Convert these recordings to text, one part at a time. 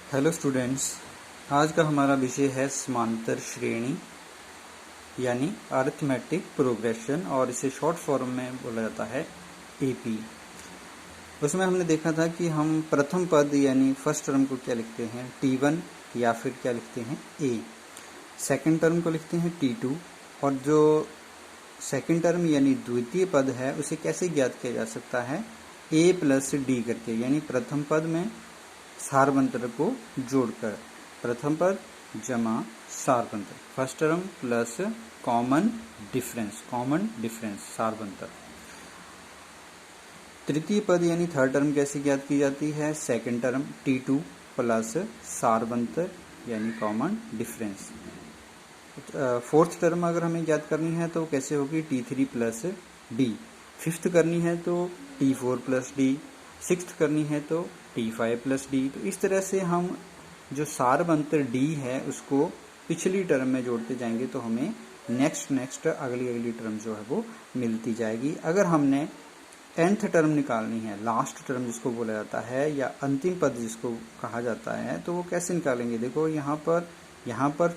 Hello students, आज का हमारा विषय है समांतर श्रेणी यानी अरिथमेटिक प्रोग्रेशन और इसे शॉर्ट फॉर्म में बोला जाता है एपी। उसमें हमने देखा था कि हम प्रथम पद यानी फर्स्ट टर्म को क्या लिखते हैं T1 या फिर क्या लिखते हैं A, सेकंड टर्म को लिखते हैं T2 और जो सेकंड टर्म यानी द्वितीय पद है उसे कैसे ज्ञात किया जा सकता है A प्लस D करके, यानी प्रथम पद में सारबंतर को जोड़कर, प्रथम पद जमा सारबंतर, first term plus common difference सारबंतर। तृतीय पद यानी थर्ड टर्म कैसे ज्ञात की जाती है, सेकंड टर्म T2 प्लस सारबंतर यानी कॉमन डिफरेंस। फोर्थ टर्म अगर हमें ज्ञात करनी है तो कैसे होगी, T3 प्लस D। फिफ्थ करनी है तो T4 प्लस D। सिक्स्थ करनी है तो T5 प्लस D। तो इस तरह से हम जो सारबंतर D है उसको पिछली टर्म में जोड़ते जाएंगे तो हमें नेक्स्ट अगली टर्म जो है वो मिलती जाएगी। अगर हमने nth टर्म निकालनी है, लास्ट टर्म जिसको बोला जाता है या अंतिम पद जिसको कहा जाता है, तो वो कैसे निकालेंगे। देखो यहाँ पर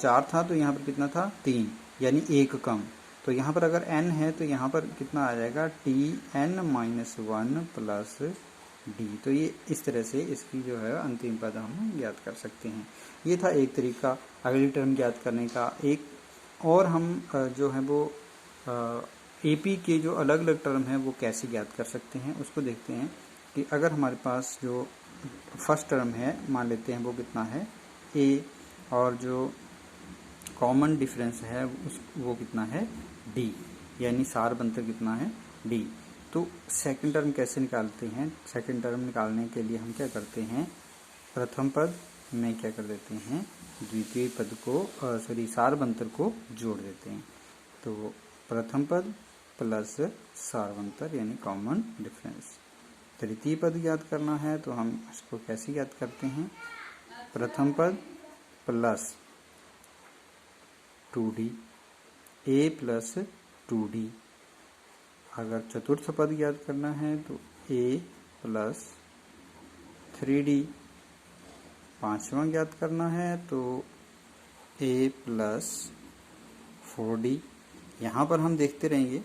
4 था तो यहाँ पर कितना था 3, यानी 1 कम। तो यहाँ पर अगर n है तो यहाँ पर कितना आ जाएगा Tn-1 प्लस D। तो ये इस तरह से इसकी जो है अंतिम पद हम ज्ञात कर सकते हैं। ये था एक तरीका अगली टर्म ज्ञात करने का। एक और हम जो है वो AP के जो अलग अलग टर्म है वो कैसे ज्ञात कर सकते हैं उसको देखते हैं। कि अगर हमारे पास जो फर्स्ट टर्म है मान लेते हैं वो कितना है A, और जो कॉमन डिफरेंस है वो कितना है D, यानी सारबंतर कितना है D। तो सेकंड टर्म कैसे निकालते हैं, सेकंड टर्म निकालने के लिए हम क्या करते हैं, प्रथम पद में क्या कर देते हैं, द्वितीय पद को सारबंतर को जोड़ देते हैं। तो प्रथम पद प्लस सारबंतर यानी कॉमन डिफरेंस। तृतीय पद ज्ञात करना है तो हम इसको कैसे ज्ञात करते हैं, प्रथम पद plus 2D, A plus 2D। अगर चतुर्थ पद ज्ञात करना है तो A प्लस 3D। पांचवा ज्ञात करना है तो A प्लस 4D। यहाँ पर हम देखते रहेंगे,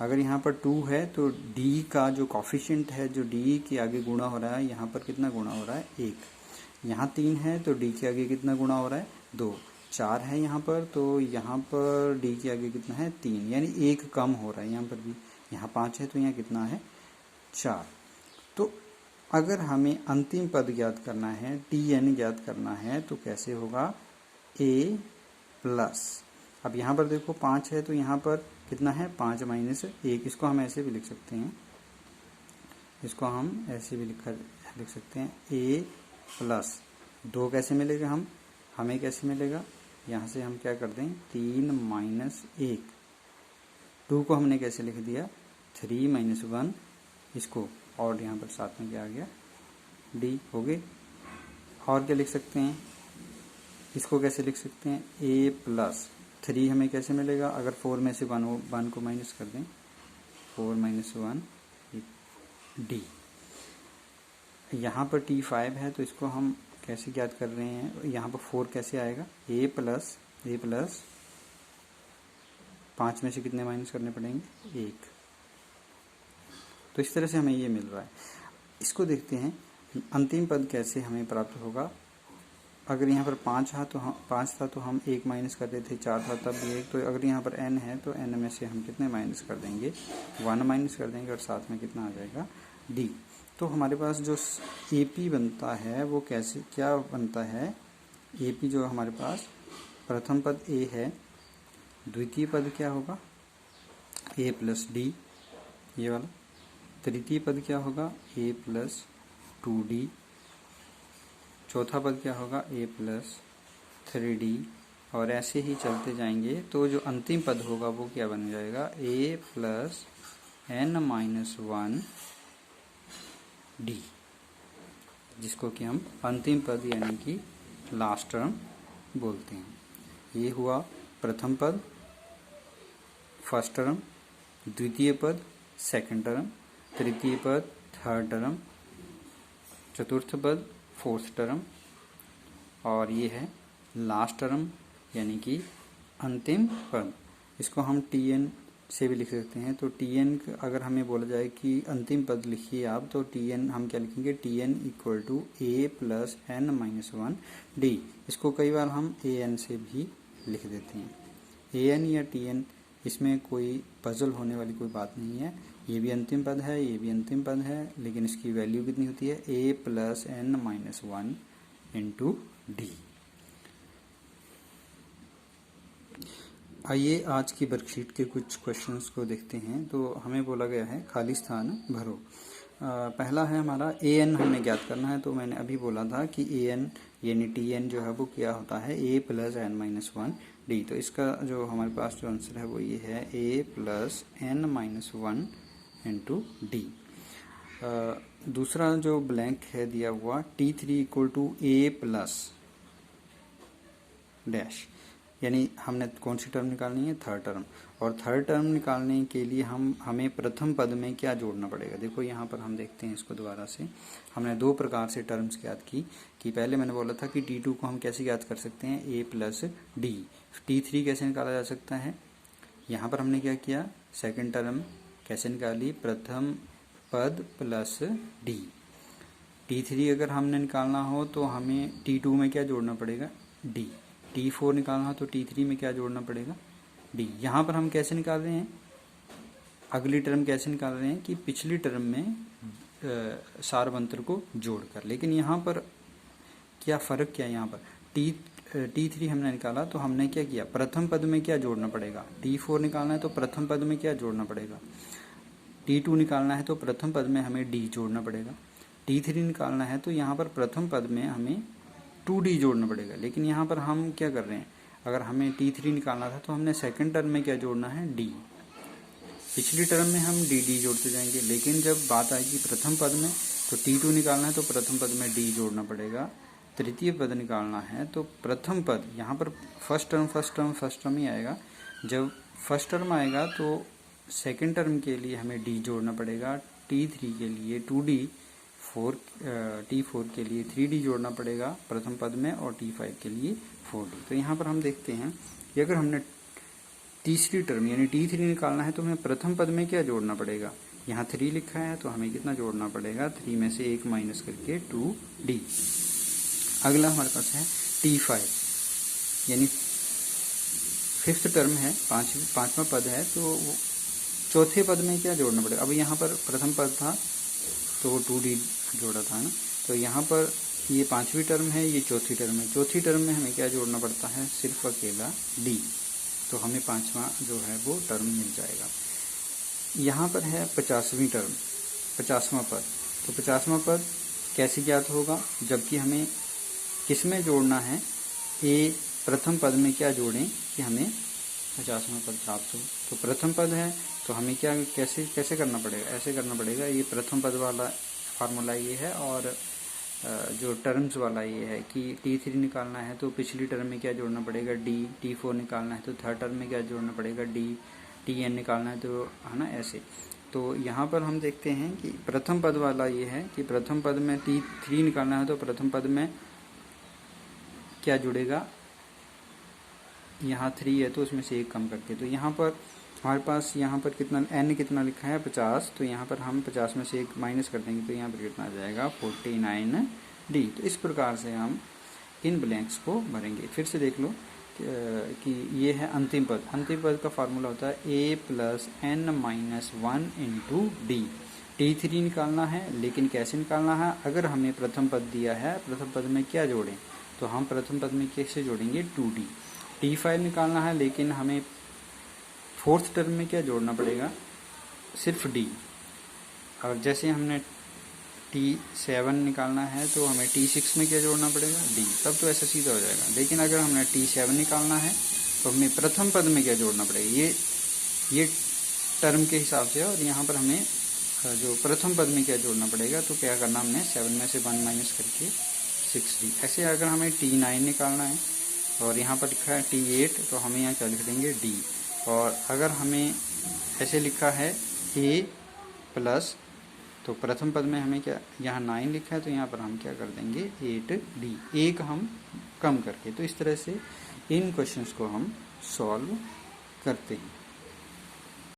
अगर यहाँ पर 2 है तो D का जो कॉफिशिएंट है, जो D के आगे गुणा हो रहा है, यहाँ पर कितना गुणा हो रहा है 1। यहाँ 3 है तो D के आगे कितना गुणा हो रहा है 2। 4 है यहाँ पर तो यहाँ पर D के आगे कितना है 3, यानी 1 कम हो रहा है यहाँ पर भी। यहाँ 5 है तो यहाँ कितना है 4। तो अगर हमें अंतिम पद ज्ञात करना है, Tn ज्ञात करना है, तो कैसे होगा, A प्लस, अब यहाँ पर देखो 5 है तो यहाँ पर कितना है 5 माइनस 1। इसको हम ऐसे भी लिख सकते हैं, इसको हम ऐसे भी लिख सकते हैं A प्लस 2 कैसे मिलेगा, हमें कैसे मिलेगा, यहाँ से हम क्या कर दें 3 माइनस 1। 2 को हमने कैसे लिख दिया 3 माइनस 1, इसको, और यहाँ पर साथ में क्या आ गया D हो गए। और क्या लिख सकते हैं, इसको कैसे लिख सकते हैं A प्लस 3 हमें कैसे मिलेगा, अगर 4 में से 1 को माइनस कर दें, 4 माइनस 1 D। यहाँ पर T5 है तो इसको हम कैसे ज्ञात कर रहे हैं, यहाँ पर 4 कैसे आएगा, A प्लस 5 में से कितने माइनस करने पड़ेंगे 1। तो इस तरह से हमें ये मिल रहा है। इसको देखते हैं अंतिम पद कैसे हमें प्राप्त होगा। अगर यहाँ पर 5 था तो हम 1 माइनस कर रहे थे, 4 था तब भी 1। तो अगर यहाँ पर n है तो n में से हम कितने माइनस कर देंगे 1 माइनस कर देंगे, और साथ में कितना आ जाएगा D। तो हमारे पास जो AP बनता है वो कैसे क्या बनता है, AP जो हमारे पास प्रथम पद A है, द्वितीय पद क्या होगा A प्लस D ये वाला, तृतीय पद क्या होगा A प्लस 2D, चौथा पद क्या होगा A प्लस 3D, और ऐसे ही चलते जाएंगे। तो जो अंतिम पद होगा वो क्या बन जाएगा A प्लस n-1 D, जिसको कि हम अंतिम पद यानी कि लास्ट टर्म बोलते हैं। ये हुआ प्रथम पद, फर्स्ट टर्म, द्वितीय पद सेकंड टर्म, तृतीय पद थर्ड टर्म, चतुर्थ पद फोर्थ टर्म, और ये है लास्ट टर्म यानी कि अंतिम पद। इसको हम टी एन से भी लिख सकते हैं। तो टी एन अगर हमें बोला जाए कि अंतिम पद लिखिए आप, तो टी एन हम क्या लिखेंगे, t n equal to A plus N minus one d. इसको कई बार हम ए एन से भी लिख देते हैं। ए एन या टी एन, इसमें कोई पजल होने वाली कोई बात नहीं है। ये भी अंतिम पद है, ये भी अंतिम पद है, लेकिन इसकी वैल्यू कितनी होती है, A plus N minus one into D. आइए आज की वर्कशीट के कुछ क्वेश्चंस को देखते हैं। तो हमें बोला गया है खाली स्थान भरो। पहला है हमारा ए एन हमें ज्ञात करना है। तो मैंने अभी बोला था कि ए एन यानी टी एन जो है वो क्या होता है, A plus N minus one D. तो इसका जो हमारे पास जो आंसर है वो ये है, A plus N minus one into D. दूसरा जो ब्लैंक है दिया हुआ, T three equal to A plus dash, यानी हमने कौन सी टर्म निकालनी है, थर्ड टर्म। और थर्ड टर्म निकालने के लिए हमें प्रथम पद में क्या जोड़ना पड़ेगा। देखो यहाँ पर हम देखते हैं इसको दोबारा से। हमने दो प्रकार से टर्म्स ज्ञात की कि पहले मैंने बोला था कि T2 को हम कैसे ज्ञात कर सकते हैं, A प्लस डी। T3 कैसे निकाला जा सकता है, यहाँ पर हमने क्या किया, सेकेंड टर्म कैसे निकाली, प्रथम पद प्लस डी। T3 अगर हमने निकालना हो तो हमें T2 में क्या जोड़ना पड़ेगा, डी। T4 निकालना हो तो T3 में क्या जोड़ना पड़ेगा, डी। यहाँ पर हम कैसे निकाल रहे हैं, अगली टर्म कैसे निकाल रहे हैं कि पिछली टर्म में सारवंतर को जोड़कर। लेकिन यहाँ पर क्या फ़र्क क्या है, यहाँ पर T3 हमने निकाला तो हमने क्या किया, प्रथम पद में क्या जोड़ना पड़ेगा। T4 निकालना है तो प्रथम पद में क्या जोड़ना पड़ेगा, T2 निकालना है तो प्रथम पद में हमें D जोड़ना पड़ेगा। T3 निकालना है तो यहाँ पर प्रथम पद में हमें 2D जोड़ना पड़ेगा। लेकिन यहाँ पर हम क्या कर रहे हैं, अगर हमें T3 निकालना था तो हमने सेकंड टर्म में क्या जोड़ना है, D। पिछली टर्म में हम डी जोड़ते जाएंगे, लेकिन जब बात आएगी प्रथम पद में तो T2 निकालना है तो प्रथम पद में D जोड़ना पड़ेगा। तृतीय पद निकालना है तो प्रथम पद, यहाँ पर फर्स्ट टर्म ही आएगा। जब फर्स्ट टर्म आएगा तो सेकेंड टर्म के लिए हमें D जोड़ना पड़ेगा, T3 के लिए 2D, T4 के लिए 3D जोड़ना पड़ेगा प्रथम पद में, और T5 के लिए 4D। तो यहाँ पर हम देखते हैं कि अगर हमने तीसरी टर्म यानी T3 निकालना है तो हमें प्रथम पद में क्या जोड़ना पड़ेगा, यहाँ 3 लिखा है तो हमें कितना जोड़ना पड़ेगा, 3 में से 1 माइनस करके 2D। अगला हमारे पास है T5 यानी फिफ्थ टर्म है, पांचवा पद है, तो चौथे पद में क्या जोड़ना पड़ेगा। अब यहाँ पर प्रथम पद था तो वो 2D जोड़ा था ना, तो यहाँ पर ये पांचवी टर्म है, ये चौथी टर्म है। चौथी टर्म में हमें क्या जोड़ना पड़ता है, सिर्फ अकेला D। तो हमें पांचवा जो है वो टर्म मिल जाएगा। यहाँ पर है 50वीं टर्म, 50वां पद। तो 50वां पद कैसे ज्ञात होगा, जबकि हमें किस में जोड़ना है, ए प्रथम पद में क्या जोड़ें कि हमें 50वां पद प्राप्त हो। तो प्रथम पद है तो हमें क्या कैसे करना पड़ेगा, ऐसे करना पड़ेगा। ये प्रथम पद वाला फार्मूला ये है, और जो टर्म्स वाला ये है कि T3 निकालना है तो पिछली टर्म में क्या जोड़ना पड़ेगा, D। T4 निकालना है तो थर्ड टर्म में क्या जोड़ना पड़ेगा, D। Tn निकालना है तो, है ना, ऐसे। तो यहाँ पर हम देखते हैं कि प्रथम पद वाला ये है कि प्रथम पद में T3 निकालना है तो प्रथम पद में क्या जुड़ेगा, यहाँ 3 है तो उसमें से 1 कम करके। तो यहाँ पर हमारे पास यहाँ पर कितना n कितना लिखा है, 50। तो यहाँ पर हम 50 में से 1 माइनस कर देंगे तो यहाँ पर कितना आ जाएगा, 49D। तो इस प्रकार से हम इन ब्लैंक्स को भरेंगे। फिर से देख लो कि ये है अंतिम पद। अंतिम पद का फार्मूला होता है a plus N minus one into d. T3 निकालना है, लेकिन कैसे निकालना है, अगर हमें प्रथम पद दिया है, प्रथम पद में क्या जोड़ें, तो हम प्रथम पद में कैसे जोड़ेंगे, 2D। T5 निकालना है, लेकिन हमें फोर्थ टर्म में क्या जोड़ना पड़ेगा, सिर्फ D। और जैसे हमने T7 निकालना है तो हमें T6 में क्या जोड़ना पड़ेगा, D। तब तो ऐसा सीधा हो जाएगा। लेकिन अगर हमने T7 निकालना है तो हमें प्रथम पद में क्या जोड़ना पड़ेगा, ये टर्म के हिसाब से। और यहाँ पर हमें जो प्रथम पद में क्या जोड़ना पड़ेगा, तो क्या करना, हमने 7 में से 1 माइनस करके 6D। ऐसे अगर हमें T9 निकालना है और यहाँ पर लिखा है T8 तो हमें यहाँ क्या लिख देंगे, D। और अगर हमें ऐसे लिखा है A प्लस, तो प्रथम पद में हमें क्या, यहाँ 9 लिखा है तो यहाँ पर हम क्या कर देंगे 8D, एक हम कम करके। तो इस तरह से इन क्वेश्चंस को हम सॉल्व करते हैं।